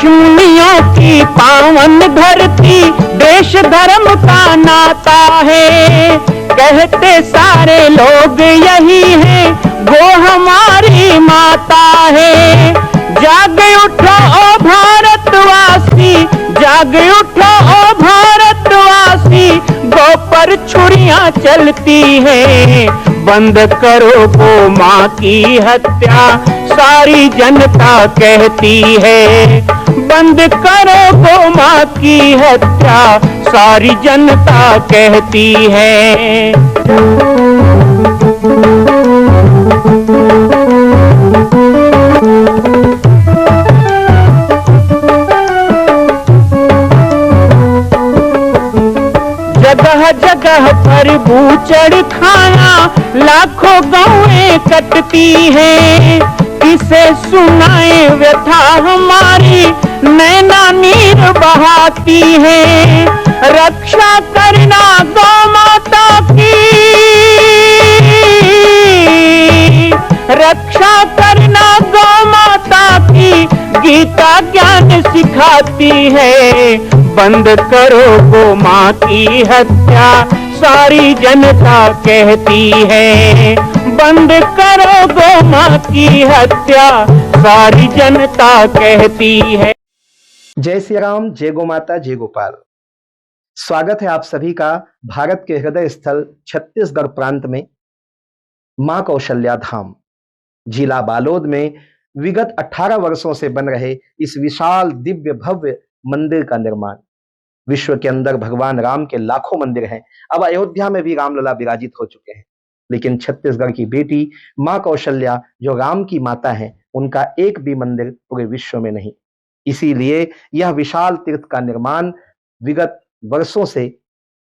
ऋषिमुनियों की पावन धरती, देश धर्म का नाता है। कहते सारे लोग यही है, वो हमारी माता है। जाग उठो ओ भारतवासी, जाग उठो ओ भारतवासी, गौ पर छुरियां चलती है। बंद करो गौ माँ की हत्या, सारी जनता कहती है। बंद करो गौ माँ की हत्या, सारी जनता कहती है। जगह जगह पर बूचड़ खाना, लाखों गौएं कटती हैं। किसे सुनाए व्यथा हमारी, नैना नीर बहाती है। रक्षा करना गौ माता की, रक्षा करना गौ माता की, गीता ज्ञान सिखाती है। बंद करो गौ माँ की हत्या, सारी जनता कहती है। बंद करो गौ माँ की हत्या, सारी जनता कहती है। जय श्री राम, जय गौ माता, जय गोपाल। स्वागत है आप सभी का भारत के हृदय स्थल छत्तीसगढ़ प्रांत में मां कौशल्या धाम जिला बालोद में विगत 18 वर्षों से बन रहे इस विशाल दिव्य भव्य मंदिर का निर्माण। विश्व के अंदर भगवान राम के लाखों मंदिर हैं। अब अयोध्या में भी रामलला विराजित हो चुके हैं, लेकिन छत्तीसगढ़ की बेटी मां कौशल्या जो राम की माता है, उनका एक भी मंदिर पूरे विश्व में नहीं। इसीलिए यह विशाल तीर्थ का निर्माण विगत वर्षों से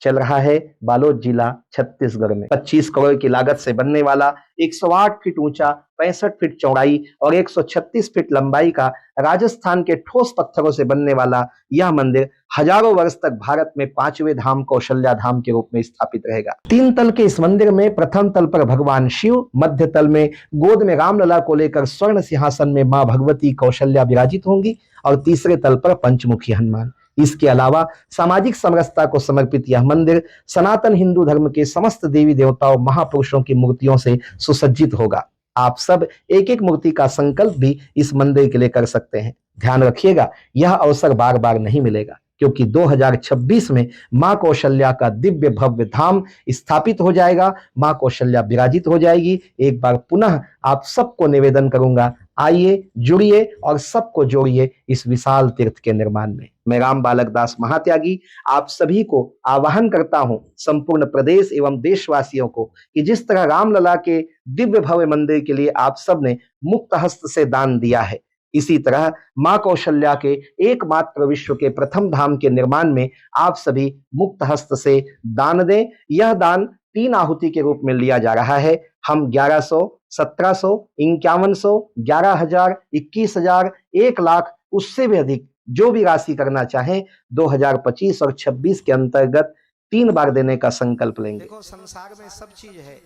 चल रहा है बालोद जिला छत्तीसगढ़ में। 25 करोड़ की लागत से बनने वाला 108 फीट ऊंचा, 65 फीट चौड़ाई और 136 फीट लंबाई का राजस्थान के ठोस पत्थरों से बनने वाला यह मंदिर हजारों वर्ष तक भारत में 5वें धाम कौशल्या धाम के रूप में स्थापित रहेगा। 3 तल के इस मंदिर में प्रथम तल पर भगवान शिव, मध्य तल में गोद में रामलला को लेकर स्वर्ण सिंहासन में मां भगवती कौशल्या विराजित होंगी और तीसरे तल पर पंचमुखी हनुमान। इसके अलावा सामाजिक समरसता को समर्पित यह मंदिर सनातन हिंदू धर्म के समस्त देवी देवताओं महापुरुषों की मूर्तियों से सुसज्जित होगा। आप सब एक एक मूर्ति का संकल्प भी इस मंदिर के लिए कर सकते हैं। ध्यान रखिएगा, यह अवसर बार बार नहीं मिलेगा, क्योंकि 2026 में मां कौशल्या का दिव्य भव्य धाम स्थापित हो जाएगा। मां कौशल्या विराजित हो जाएगी। एक बार पुनः आप सबको निवेदन करूंगा, आइए, जुड़िए और सबको जोड़िए इस विशाल तीर्थ के निर्माण में। मैं राम बालक दास महात्यागी आप सभी को आह्वान करता हूं, संपूर्ण प्रदेश एवं देशवासियों को, कि जिस तरह रामलला के दिव्य भव्य मंदिर के लिए आप सब ने मुक्त हस्त से दान दिया है, इसी तरह मां कौशल्या के एकमात्र विश्व के प्रथम धाम के निर्माण में आप सभी मुक्त हस्त से दान दें। यह दान 3 आहुति के रूप में लिया जा रहा है। हम 1100, 1700, 5100, 11,000, 21,000, 1 लाख, उससे भी अधिक जो भी राशि करना चाहें 2025 और 26 के अंतर्गत 3 बार देने का संकल्प लेंगे। देखो, संसार में सब चीज है,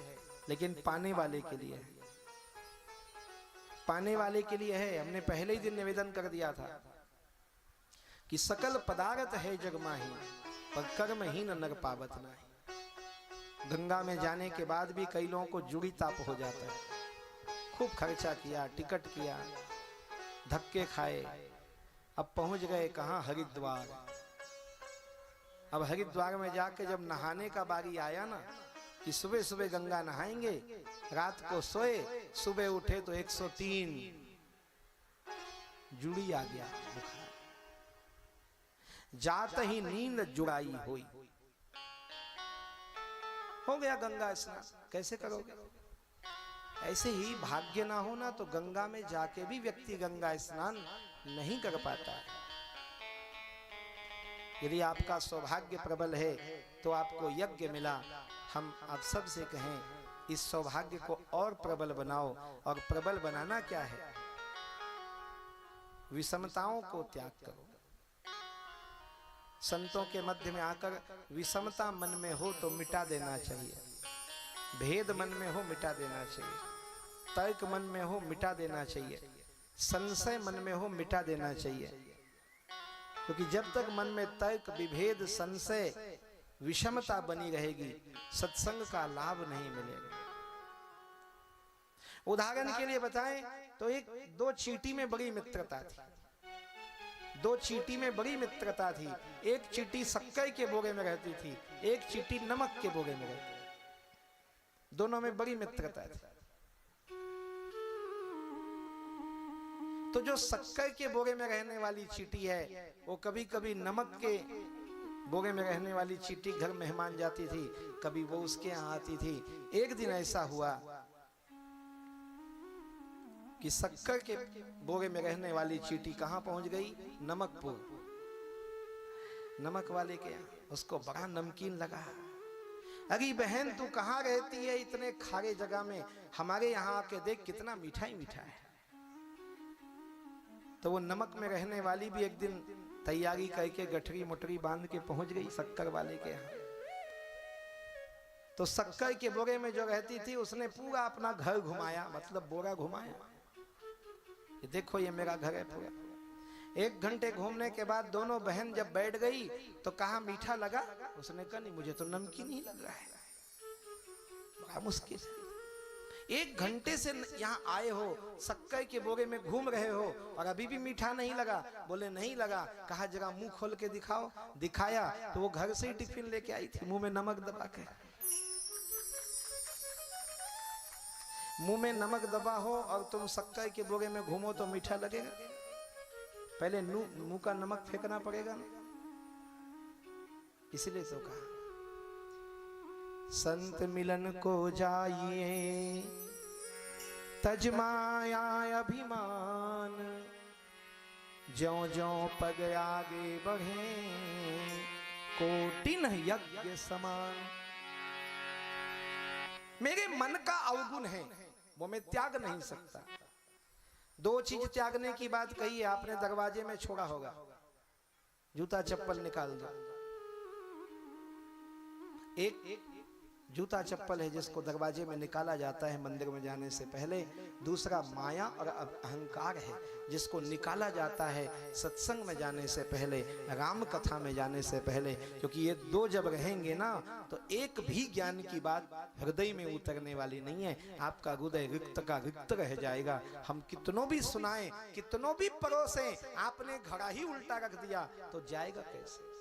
लेकिन पाने वाले के लिए है। पाने वाले के लिए है। हमने पहले ही दिन निवेदन कर दिया था कि सकल पदार्थ है जग माही, पर कर्महीन नर पावत नहीं। गंगा में जाने के बाद भी कई लोगों को जुड़ी ताप हो जाता है। खूब खर्चा किया, टिकट किया, धक्के खाए, अब पहुंच गए कहां? हरिद्वार। अब हरिद्वार में जाके जब नहाने का बारी आया ना, कि सुबह सुबह गंगा नहाएंगे, रात को सोए, सुबह उठे तो 103 जुड़ी आ गया बुखार। जात ही नींद जुड़ाई हुई, हो गया गंगा स्नान। कैसे करोगे? ऐसे ही भाग्य ना हो ना तो गंगा में जाके भी व्यक्ति गंगा स्नान नहीं कर पाता है। यदि आपका सौभाग्य प्रबल है तो आपको यज्ञ मिला। हम आप सब से कहें, इस सौभाग्य को और प्रबल बनाओ। और प्रबल बनाना क्या है? विषमताओं को त्याग करो। संतों के मध्य में आकर विषमता मन में हो तो मिटा देना चाहिए। भेद मन में हो मिटा देना चाहिए। तर्क मन में हो मिटा देना चाहिए। संशय मन में हो मिटा देना चाहिए। क्योंकि जब तक मन में तर्क, विभेद, संशय, विषमता बनी रहेगी, सत्संग का लाभ नहीं मिलेगा। उदाहरण के लिए बताएं तो दो चींटी में बड़ी मित्रता थी। दो चींटी में बड़ी मित्रता थी। एक चींटी शक्कर के बोरे में रहती थी, एक चींटी नमक के बोरे में रहती थी। दोनों में बड़ी मित्रता थी। तो जो शक्कर के बोरे में रहने वाली चींटी है, वो कभी कभी नमक के बोरे में रहने वाली चींटी घर मेहमान जाती थी, कभी वो उसके यहाँ आती थी। एक दिन ऐसा हुआ कि शक्कर के बोरे में रहने वाली चींटी कहाँ पहुंच गई? नमकपुर। नमक वाले के यहाँ। उसको बड़ा नमकीन लगा। अरे बहन, तू कहाँ रहती है इतने खारे जगह में? हमारे यहाँ आके देख, कितना मीठा ही मीठा है। तो वो नमक में रहने वाली भी एक दिन तैयारी करके गठरी मुठरी बांध के पहुंच गई शक्कर वाले के यहाँ। तो शक्कर के बोरे में जो रहती थी, उसने पूरा अपना घर घुमाया, मतलब बोरा घुमाया। ये देखो, ये मेरा घर है पूरा। 1 घंटे घूमने के बाद दोनों बहन जब बैठ गई तो कहा, मीठा लगा? उसने कहा, नहीं, मुझे तो नमकीन ही लग रहा है। बड़ा मुश्किल है। 1 घंटे से यहाँ आए हो, शक्कर के बोरे में घूम रहे हो और अभी भी मीठा नहीं लगा? बोले नहीं लगा। कहा, जरा मुंह खोल के दिखाओ। दिखाया तो वो घर से ही टिफिन लेके आई थी, मुंह में नमक दबा के। मुंह में नमक दबा हो और तुम शक्कर के बोरे में घूमो तो मीठा लगेगा? पहले मुंह का नमक फेंकना पड़ेगा ना। इसलिए तो कहा, संत मिलन को जाइए तजमाया अभिमान, ज्यों ज्यों पग आगे बढ़े कोटिन यज्ञ समान। मेरे मन का अवगुण है, वो मैं त्याग नहीं सकता। 2 चीज त्यागने की बात कही है, आपने दरवाजे में छोड़ा होगा। जूता चप्पल निकाल दो। एक जूता चप्पल है जिसको दरवाजे में निकाला जाता है मंदिर में जाने से पहले। दूसरा माया और अहंकार है जिसको निकाला जाता है सत्संग में जाने से पहले, राम कथा में जाने से पहले। क्योंकि ये 2 जब रहेंगे ना तो एक भी ज्ञान की बात हृदय में उतरने वाली नहीं है। आपका हृदय रिक्त का रिक्त रह जाएगा। हम कितनों भी सुनाएं, कितनों भी परोसें, आपने घड़ा ही उल्टा रख दिया तो जाएगा कैसे?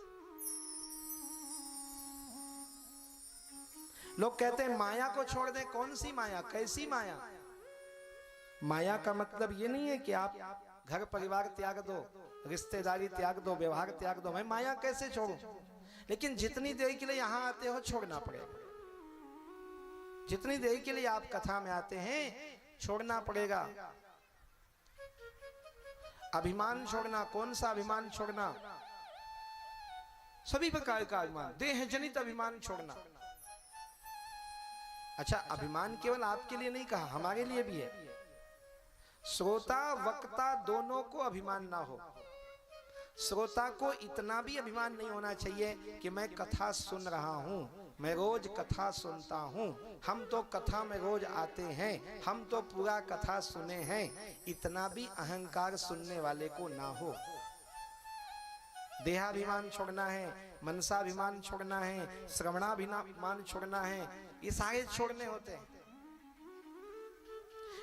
लोग कहते हैं माया को छोड़ दें। कौन सी माया? कैसी माया? माया का मतलब ये नहीं है कि आप घर परिवार त्याग दो, रिश्तेदारी त्याग दो, व्यवहार त्याग दो। मैं माया कैसे छोड़ूं? लेकिन जितनी देर के लिए यहां आते हो छोड़ना पड़ेगा। जितनी देर के लिए आप कथा में आते हैं छोड़ना पड़ेगा। अभिमान छोड़ना। कौन सा अभिमान छोड़ना? सभी प्रकार का अभिमान, देह जनित अभिमान छोड़ना। अच्छा, अभिमान केवल आपके लिए नहीं कहा, हमारे लिए भी है। श्रोता वक्ता दोनों को अभिमान ना हो। श्रोता को इतना भी अभिमान नहीं होना चाहिए कि मैं कथा सुन रहा हूं, मैं रोज कथा सुनता हूं, हम तो कथा में रोज आते हैं, हम तो पूरा कथा सुने हैं। इतना भी अहंकार सुनने वाले को ना हो। देहाभिमान छोड़ना है, मनसाभिमान छोड़ना है, श्रवणाभिमान छोड़ना है। ये सारे छोड़ने होते हैं।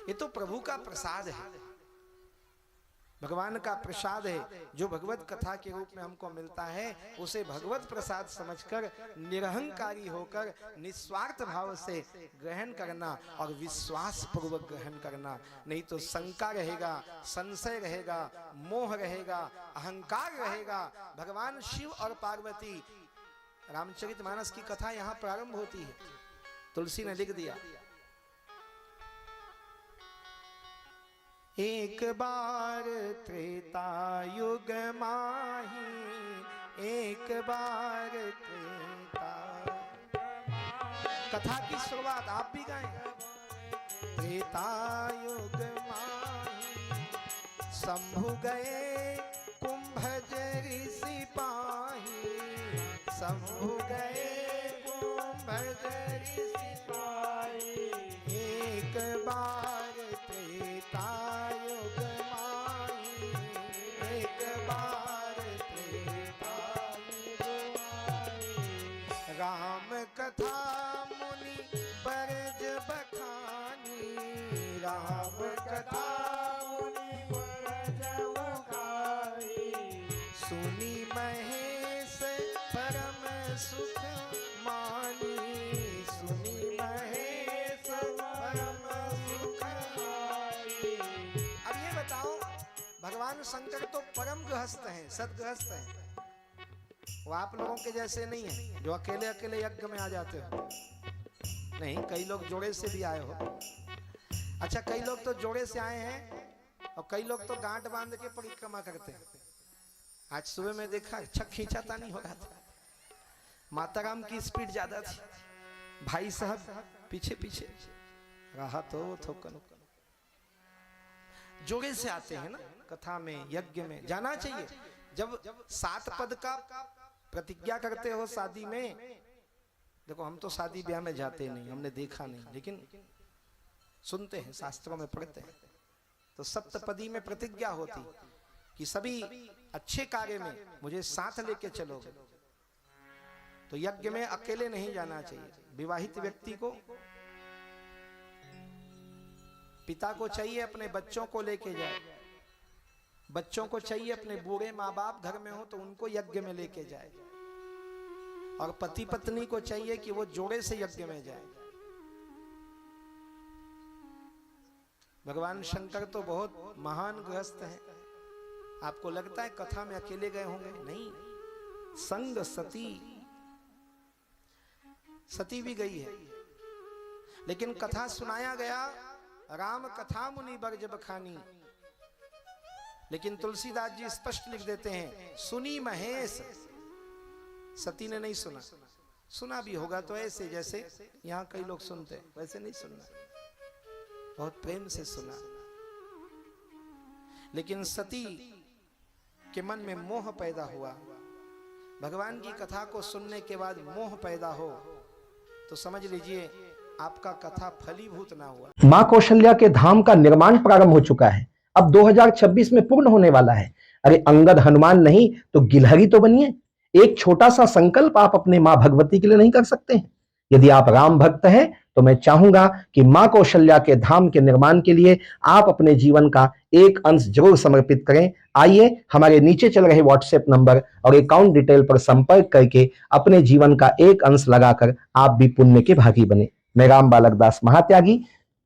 ये तो प्रभु का प्रसाद है, भगवान का प्रसाद है। जो भगवत कथा के रूप में हमको मिलता है उसे भगवत प्रसाद समझकर निरहंकारी होकर निस्वार्थ भाव से ग्रहण करना और विश्वास पूर्वक ग्रहण करना। नहीं तो शंका रहेगा, संशय रहेगा, मोह रहेगा, अहंकार रहेगा। भगवान शिव और पार्वती, रामचरितमानस की कथा यहाँ प्रारंभ होती है। तुलसी ने लिख दिया, एक बार त्रेता युग माही, एक बार त्रेता। कथा की शुरुआत आप भी गाएं। त्रेता युग माही, शंभु गए कुंभज ऋषि पाही, शंभु गए कुंभज ऋषि पाही। एक बार त्रेता युग माही, एक बार त्रेता राम कथा मुनि वर जब गाई, सुनी महेश परम सुख मानी, सुनी महेश परम सुख मानी। अब ये बताओ, भगवान शंकर तो परम गृहस्थ हैं, सदगृहस्थ हैं। वो आप लोगों के जैसे नहीं है जो अकेले अकेले यज्ञ में आ जाते हो। नहीं, कई लोग जोड़े से भी आए हो। अच्छा, कई लोग तो जोड़े से आए हैं और कई लोग तो गांठ बांध के परिक्रमा करते हैं। आज सुबह में देखा, अच्छा खींचाता नहीं हो रहा था, माताराम की स्पीड ज्यादा थी, भाई साहब पीछे पीछे रहा तो थोकन। जोड़े से आते हैं ना, कथा में यज्ञ में जाना चाहिए। जब 7 पद का प्रतिज्ञा करते हो शादी में, देखो हम तो शादी ब्याह में जाते नहीं, हमने देखा नहीं, लेकिन सुनते हैं, शास्त्रों में पढ़ते हैं। तो सप्तपदी में प्रतिज्ञा होती कि सभी अच्छे कार्य में मुझे साथ लेके चलोगे। तो यज्ञ में अकेले नहीं जाना चाहिए। विवाहित व्यक्ति को, पिता को चाहिए अपने बच्चों को लेके जाए, बच्चों को चाहिए अपने बूढ़े माँ बाप घर में हो तो उनको यज्ञ में लेके जाए, और पति पत्नी को चाहिए कि वो जोड़े से यज्ञ में जाए। भगवान शंकर तो बहुत महान गृहस्थ हैं। आपको लगता है कथा में अकेले गए होंगे? नहीं, संग सती, सती भी गई है। लेकिन कथा सुनाया गया, राम कथा मुनि बर जब खानी। लेकिन तुलसीदास जी स्पष्ट लिख देते हैं, सुनी महेश। सती ने नहीं सुना, सुना भी होगा तो ऐसे जैसे यहाँ कई लोग सुनते हैं, वैसे नहीं सुनना, बहुत प्रेम से सुना। लेकिन सती के मन में मोह पैदा हुआ। भगवान की कथा को सुनने के बाद मोह पैदा हो तो समझ लीजिए आपका कथा फलीभूत ना हुआ। मां कौशल्या के धाम का निर्माण प्रारंभ हो चुका है, अब 2026 में पूर्ण होने वाला है। अरे अंगद हनुमान नहीं तो गिलहरी तो बनिए। एक छोटा सा संकल्प आप अपने मां भगवती के लिए नहीं कर सकते हैं? यदि आप राम भक्त हैं तो मैं चाहूंगा कि मां कौशल्या के धाम के निर्माण के लिए आप अपने जीवन का एक अंश जरूर समर्पित करें। आइए हमारे नीचे चल रहे व्हाट्सएप नंबर और अकाउंट डिटेल पर संपर्क करके अपने जीवन का एक अंश लगाकर आप भी पुण्य के भागी बने। मैं राम बालक दास महात्यागी,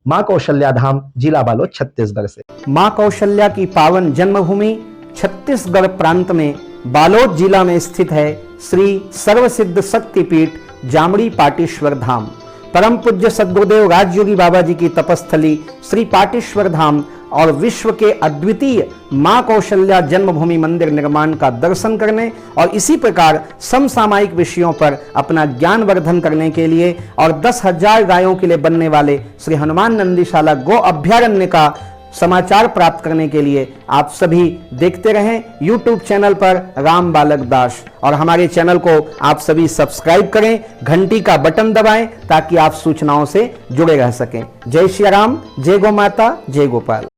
मां कौशल्या धाम, जिला बालोद, छत्तीसगढ़ से। मां कौशल्या की पावन जन्मभूमि छत्तीसगढ़ प्रांत में बालोद जिला में स्थित है श्री सर्वसिद्ध शक्तिपीठ जामड़ी पाटेश्वर धाम। परम पूज्य सद्गुरुदेव राजयोगी बाबा जी की तपस्थली श्री पाटेश्वर धाम और विश्व के अद्वितीय मां कौशल्या जन्मभूमि मंदिर निर्माण का दर्शन करने और इसी प्रकार समसामयिक विषयों पर अपना ज्ञान वर्धन करने के लिए और 10,000 गायों के लिए बनने वाले श्री हनुमान नंदीशाला गो अभ्यारण्य का समाचार प्राप्त करने के लिए आप सभी देखते रहें YouTube चैनल पर राम बालक दास, और हमारे चैनल को आप सभी सब्सक्राइब करें, घंटी का बटन दबाएं ताकि आप सूचनाओं से जुड़े रह सकें। जय श्री राम, जय गौ माता, जय गोपाल।